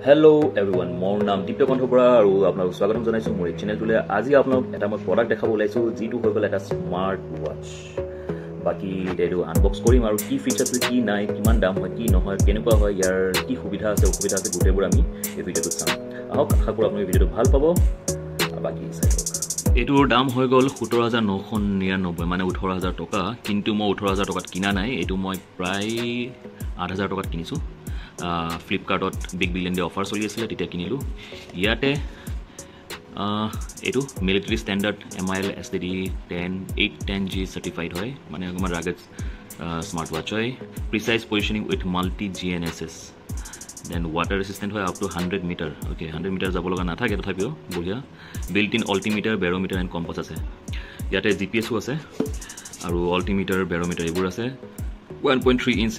Hello everyone, মোৰ নাম দীপ্ত কণ্ঠপুৰা আৰু আপোনাক স্বাগতম জনাইছো মোৰ চেনেলটোলে। আজি আপোনাক এটা মই প্ৰডাক্ট দেখাব ওলাইছো যিটো হৈ গ'ল এটা স্মাৰ্ট ৱাচ। বাকি এইটো আনবক্স কৰিম আৰু কি ফিচাৰ্ছ আছে, কি নাই, কিমান দাম হয়, কি নহয়, কেনেকুৱা হয়, ইয়াৰ কি সুবিধা আছে, অসুবিধা আছে, গোটেইবোৰ আমি এই ভিডিঅ'টোত চাম। আহক, আশা কৰোঁ আপুনি ভিডিঅ'টো ভাল পাব। বাকি চাই লওক। এইটোৰ দাম হৈ গ'ল 17,999 মানে 18,000 টকা, কিন্তু মই 18,000 টকাত কিনা নাই, এইটো মই প্ৰায় 8,000 টকাত কিনিছোঁ। ফ্লিপকাৰ্টত বিগ বিলিয়ন ডে অফাৰ চলি আছিলে, তেতিয়া কিনিলোঁ। ইয়াতে এইটো military standard MIL STD 810G certified হয়, মানে অকণমান ৰাগেড স্মাৰ্ট ৱাচ হয়। Precise positioning with multi GNSS, then water resistant হয় up to 100 metre. Okay, 100 metre যাব লগা নাথাকে, তথাপিও বঢ়িয়া। Built in altimeter, barometer and compass আছে। ইয়াতে GPS আছে আৰু অল্টিমিটাৰ, বেৰ'মিটাৰ এইবোৰ আছে। 1.3 inch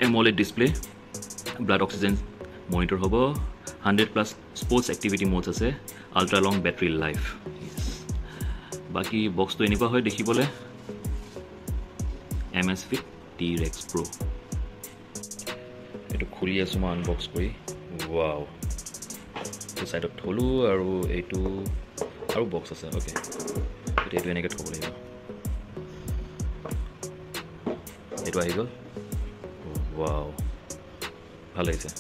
AMOLED display, blood oxygen monitor হ'ব, 100+ স্পৰ্টছ এক্টিভিটি মোডছ আছে, আল্ট্ৰা লং বেটাৰী লাইফ। বাকী বক্সটো এনেকুৱা হয় দেখিবলৈ, Amazfit T-Rex Pro। এইটো খুলি আছোঁ মই আনবক্স কৰি। ৱাও, এইটো ছাইডত থ'লোঁ আৰু এইটো আৰু বক্স আছে। অ'কে, এইটো এনেকৈ থ'ব লাগিব। এইটো আহি গ'ল। ৱাও, ভাল লাগিছে।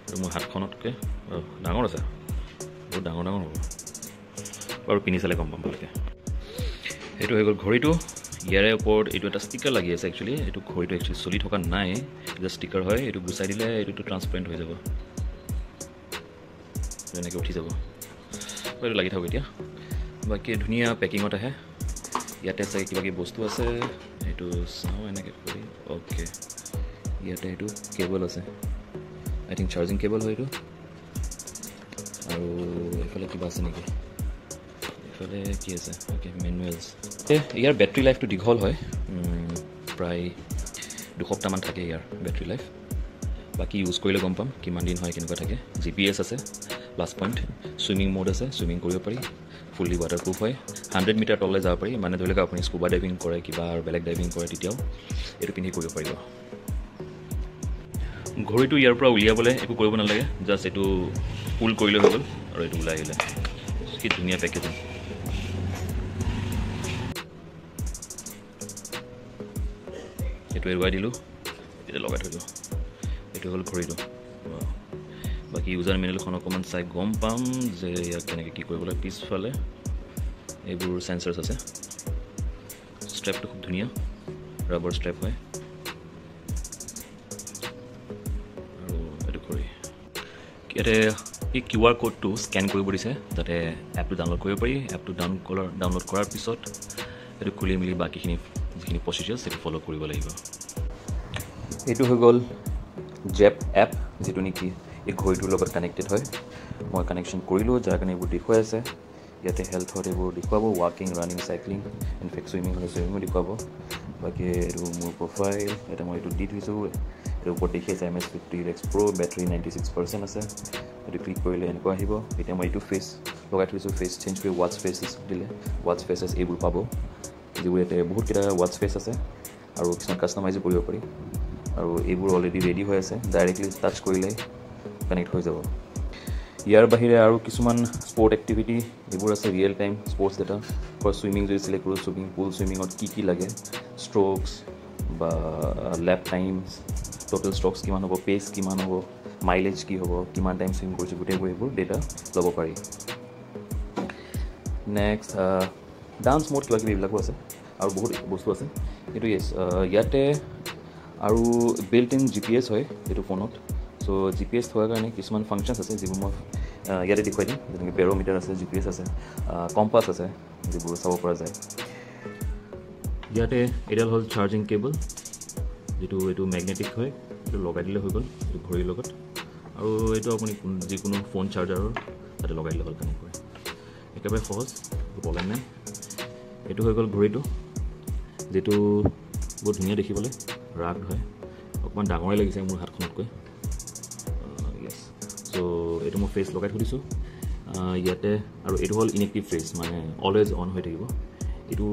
এইটো মোৰ হাতখনতকৈ ডাঙৰ আছে, বহুত ডাঙৰ ডাঙৰ হ'ব বাৰু, পিন্ধি চালে গম পাম ভালকৈ। এইটো হৈ গ'ল ঘড়ীটো। ইয়াৰে ওপৰত এইটো এটা ষ্টিকাৰ লাগি আছে। একচুৱেলি এইটো ঘড়ীটো একচুৱেলি চলি থকা নাই, এটা ষ্টিকাৰ হয়। এইটো গুচাই দিলে এইটোতো ট্ৰান্সপাৰেণ্ট হৈ যাব, এনেকৈ উঠি যাব। এইটো লাগি থাকক এতিয়া। বাকী ধুনীয়া পেকিঙত আহে। ইয়াতে চাগে কিবা কিবি বস্তু আছে, এইটো চাওঁ এনেকৈ কৰি। অ'কে, ইয়াতে এইটো কেবল আছে, আই থিংক চাৰ্জিং কেবল হয় এইটো। আৰু এইফালে কিবা আছে নেকি, এইফালে কি আছে? অ'কে, মেনুৱেলছ। ইয়াৰ বেটাৰী লাইফটো দীঘল হয়, প্ৰায় 2 সপ্তাহমান থাকে ইয়াৰ বেটাৰী লাইফ। বাকী ইউজ কৰিলে গম পাম কিমান দিন হয়, কেনেকুৱা থাকে। GPS আছে, প্লাছ পইণ্ট। ছুইমিং মোড আছে, ছুইমিং কৰিব পাৰি। ফুল্লি ৱাটাৰপ্ৰুফ হয়। 100 মিটাৰ তললৈ যাব পাৰি, মানে ধৰি লওক আপুনি স্কুবা ডাইভিং কৰে, কিবা আৰু বেলেগ ডাইভিং কৰে, তেতিয়াও এইটো পিন্ধি কৰিব পাৰিব। ঘড়ীটো ইয়াৰ পৰা উলিয়াবলৈ একো কৰিব নালাগে, জাষ্ট এইটো পুল কৰিলে হৈ গ'ল আৰু এইটো ওলাই আহিলে। কি ধুনীয়া পেকেজিং। এইটো এৰুৱাই দিলোঁ, এতিয়া লগাই থৈ দিওঁ। এইটো হ'ল ঘড়ীটো। বাকী ইউজাৰ মেনুৱেলখন অকণমান চাই গম পাম যে ইয়াক কেনেকৈ কি কৰিব লাগে। পিছফালে এইবোৰ চেঞ্চাৰ্ছ আছে। ষ্ট্ৰেপটো খুব ধুনীয়া, ৰাবাৰ ষ্ট্ৰেপ হয়। ইয়াতে এই QR কোডটো স্কেন কৰিব দিছে, যাতে এপটো ডাউনলোড কৰিব পাৰি। এপটো ডাউনলোড কৰাৰ পিছত এইটো খুলি মেলি বাকীখিনি যিখিনি প্ৰচিডিউৰ্ছ সেইটো ফ'ল' কৰিব লাগিব। এইটো হৈ গ'ল জেপ এপ, যিটো নেকি এই ঘড়ীটোৰ লগত কানেক্টেড হয়। মই কানেকশ্যন কৰিলোঁ, যাৰ কাৰণে এইবোৰ দেখুৱাই আছে। ইয়াতে হেল্থত এইবোৰ দেখুৱাব, ৱাকিং, ৰানিং, চাইক্লিং, ইনফেক্ট ছুইমিং হ'লে ছুইমিঙো দেখুৱাব। বাকী এইটো মোৰ প্ৰফাইল, এতিয়া মই এইটো দি থৈছোঁ। এইটোৰ ওপৰত দেখি আছে Amazfit T-Rex Pro, বেটাৰী 96% আছে। এইটো ক্লিক কৰিলে এনেকুৱা আহিব। এতিয়া মই এইটো ফেচ লগাই থৈছোঁ, ফেচ চেঞ্জ কৰি ৱাটচ ফেচেছ দিলে ৱাটচ ফেচেছ এইবোৰ পাব, যিবোৰ ইয়াতে বহুতকেইটা ৱাটচ ফেচ আছে আৰু কিছুমান কাষ্টমাইজো কৰিব পাৰি। আৰু এইবোৰ অলৰেডি ৰেডি হৈ আছে, ডাইৰেক্টলি টাচ কৰিলে কানেক্ট হৈ যাব। ইয়াৰ বাহিৰে আৰু কিছুমান স্পৰ্ট এক্টিভিটি এইবোৰ আছে, real time sports data for swimming যদি চিলেক্ট কৰোঁ, ছুইমিং পুল, ছুইমিঙত কি লাগে, ষ্ট্ৰ'কছ বা লেপ টাইমছ, টোটেল ষ্ট্ৰ'কছ কিমান হ'ব, পেচ কিমান হ'ব, মাইলেজ কি হ'ব, কিমান টাইম ছুইম কৰিছোঁ, গোটেইবোৰ এইবোৰ ডেটা ল'ব পাৰি। নেক্সট ডান্স মোড, কিবা কিবি এইবিলাকো আছে আৰু বহুত বস্তু আছে। কিন্তু ইয়াতে আৰু বিল্ট ইন GPS হয় এইটো ফোনত। চ' GPS থোৱাৰ কাৰণে কিছুমান ফাংচনছ আছে, যিবোৰ মই ইয়াতে দেখুৱাই দিম। যেনেকৈ বেৰ'মিটাৰ আছে, GPS আছে, কম্পাছ আছে, যিবোৰ চাব পৰা যায়। ইয়াতে এডাল হ'ল চাৰ্জিং কেবল, এইটো মেগনেটিক হয়, এইটো লগাই দিলে হৈ গ'ল এইটো ঘড়ীৰ লগত। আৰু এইটো আপুনি যিকোনো ফোন চাৰ্জাৰৰ তাতে লগাই দিলে হ'ল, কানেক্ট কৰে। একেবাৰে সহজ, একো প্ৰব্লেম নাই। এইটো হৈ গ'ল ঘড়ীটো, যিটো বহুত ধুনীয়া দেখিবলৈ, ৰাগড হয়। অকণমান ডাঙৰেই লাগিছে মোৰ হাতখনতকৈ। য়েছ, চ' এইটো মই ফেচ লগাই থৈ দিছোঁ ইয়াতে। আৰু এইটো হ'ল ইনএক্টিভ ফেচ, মানে অলৱেজ অন হৈ থাকিব। এইটো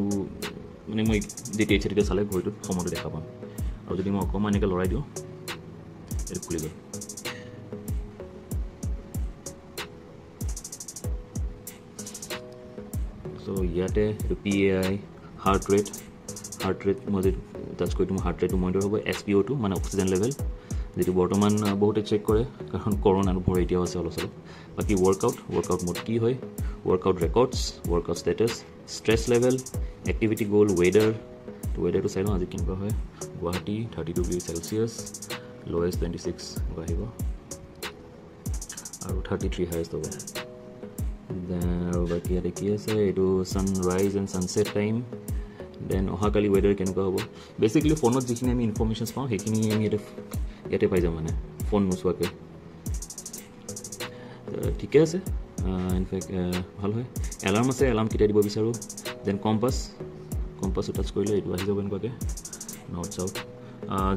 মানে মই যেতিয়া ইচ্ছা তেতিয়া চালে ঘড়ীটোত সময়টো দেখা পাম। আৰু যদি মই অকণমান এনেকৈ লৰাই দিওঁ, এইটো খুলি গ'ল। সো ইয়াতে এইটো PAI হাৰ্ট ৰেট মই যদি টাচ কৰি দিওঁ হাৰ্ট ৰেটটো মনিটৰ হ'ব SpO2 মানে অক্সিজেন লেভেল যেটো বৰ্তমান বহুতে চেক কৰে কাৰণ কৰোনাৰ ভৰ এতিয়াও আছে অলপ বাকি ৱৰ্কআউট মোড কি হয় workout records workout status stress level activity গ'ল ৱেডাৰটো চাই লওঁ আজি কেনেকুৱা হয় গুৱাহাটী 32 ডিগ্ৰী চেলচিয়াছ লোৱেষ্ট 26 আহিব আৰু 33 হাইয়েষ্ট হ'ব আৰু বাকি ইয়াতে কি আছে এইটো sunrise and sunset time then অহাকালি ৱেডাৰ কেনেকুৱা হ'ব বেচিকেলি ফোনত যিখিনি আমি ইনফৰমেশ্যনছ পাওঁ সেইখিনি আমি ইয়াতে পাই যাম মানে ফোন নোচোৱাকৈ ঠিকে আছে ইনফেক্ট ভাল হয় এলাৰ্ম আছে এলাৰ্ম কেতিয়া দিব বিচাৰোঁ দেন কম্পাছটো টাচ কৰিলে এইটো আহি যাব এনেকুৱাকৈ নৰ্থ চাউথ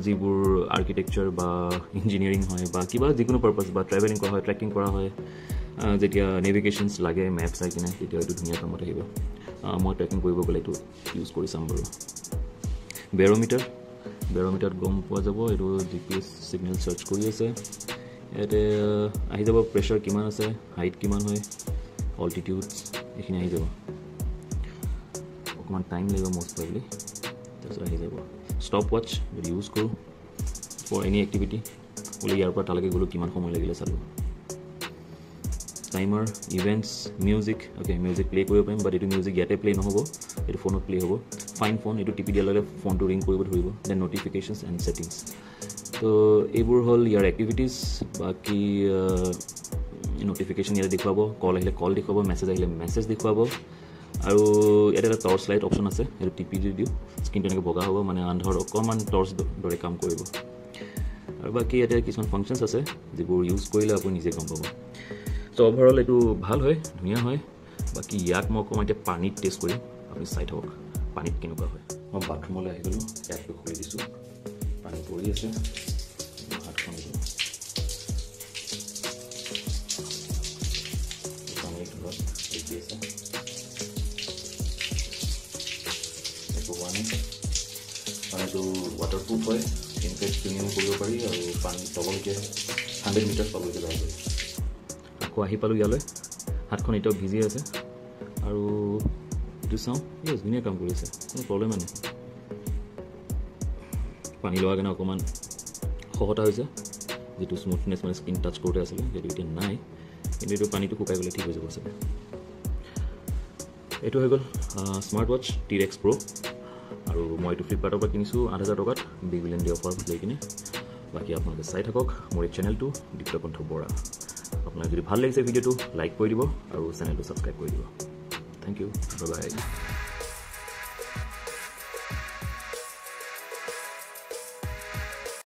যিবোৰ আৰ্কিটেকচাৰ বা ইঞ্জিনিয়াৰিং হয় বা কিবা যিকোনো পাৰ্পাছ বা ট্ৰেভেলিং কৰা হয় ট্ৰেকিং কৰা হয় যেতিয়া নেভিগেশ্যনছ লাগে মেপ চাই কিনে তেতিয়া এইটো ধুনীয়া কামত আহিব মই ট্ৰেকিং কৰিব গ'লে এইটো ইউজ কৰি চাম বাৰু বেৰ'মিটাৰত গম পোৱা যাব এইটো GPS ছিগনেল চাৰ্চ কৰি আছে ইয়াতে আহি যাব প্ৰেছাৰ কিমান আছে হাইট কিমান হয় অল্টিটিউডছ এইখিনি আহি যাব অকণমান টাইম লাগিব মষ্ট প্ৰবেবলি তাৰপিছত আহি যাব ষ্টপ ৱাচ যদি ইউজ কৰোঁ ফৰ এনি এক্টিভিটি বোলে ইয়াৰ পৰা তালৈকে গ'লোঁ কিমান সময় লাগিলে চালোঁ timer events music music play কৰিব পাৰিম বাট এইটো মিউজিক ইয়াতে প্লে নহ'ব এইটো ফোনত প্লে হ'ব ফাইন ফোন এইটো টিপি দিয়াৰ লগে ফোনটো ৰিং কৰিব ধৰিব দেন নটিফিকেশ্যনছ এণ্ড ছেটিংছ তো এইবোৰ হ'ল ইয়াৰ এক্টিভিটিজ বাকী নটিফিকেশ্যন ইয়াতে দেখুৱাব কল আহিলে কল দেখুৱাব মেছেজ আহিলে মেছেজ দেখুৱাব আৰু ইয়াতে এটা টৰ্চ লাইট অপশ্যন আছে সেইটো টিপি দি দিওঁ স্ক্ৰীনটো এনেকৈ বগা হ'ব মানে আন্ধাৰত অকণমান টৰ্চ দৰে কাম কৰিব আৰু বাকী ইয়াতে কিছুমান ফাংচনছ আছে যিবোৰ ইউজ কৰিলে আপুনি নিজে গম পাব চ' অভাৰঅল এইটো ভাল হয় ধুনীয়া হয় বাকী ইয়াক মই অকণমান এতিয়া পানীত টেষ্ট কৰিম আপুনি চাই থাকক পানীত কেনেকুৱা হয় মই বাথৰুমলৈ আহি গ'লোঁ টেপটো খুলি দিছোঁ পানী পৰি আছে হাতখন পানীৰ ঘৰত দেখি আছে একো হোৱা নাই পানীটো ৱাটাৰপ্ৰুফ হয় ইনফেক্ট চুইমিং কৰিব পাৰি আৰু পানী তললৈকে 100 মিটাৰ তললৈকে যাব পাৰি আকৌ আহি পালোঁ ইয়ালৈ হাতখন এতিয়াও ভিজি আছে আৰু এইটো চাওঁ ধুনীয়া কাম কৰি আছে কোনো প্ৰব্লেম নাই পানী লোৱাৰ কাৰণে অকণমান সহতা হৈছে যিটো স্মুথনেছ মানে স্কিন টাচ কৰোঁতে আছিলে সেইটো এতিয়া নাই কিন্তু এইটো পানীটো শুকাই গ'লে ঠিক হৈ যাব চাগে এইটো হৈ গ'ল স্মাৰ্ট ৱাটচ T-Rex Pro আৰু মই এইটো ফ্লিপকাৰ্টৰ পৰা কিনিছোঁ 8,000 টকাত বিগ বিলিয়ন ডে অফাৰ লৈ কিনে বাকী আপোনালোকে চাই থাকক মোৰ এই চেনেলটো দীপ্তকণ্ঠ বৰা আপোনাৰ যদি ভাল লাগিছে ভিডিঅ'টো লাইক কৰি দিব আৰু চেনেলটো ছাবস্ক্ৰাইব কৰি দিব থেংক ইউ বাই বাই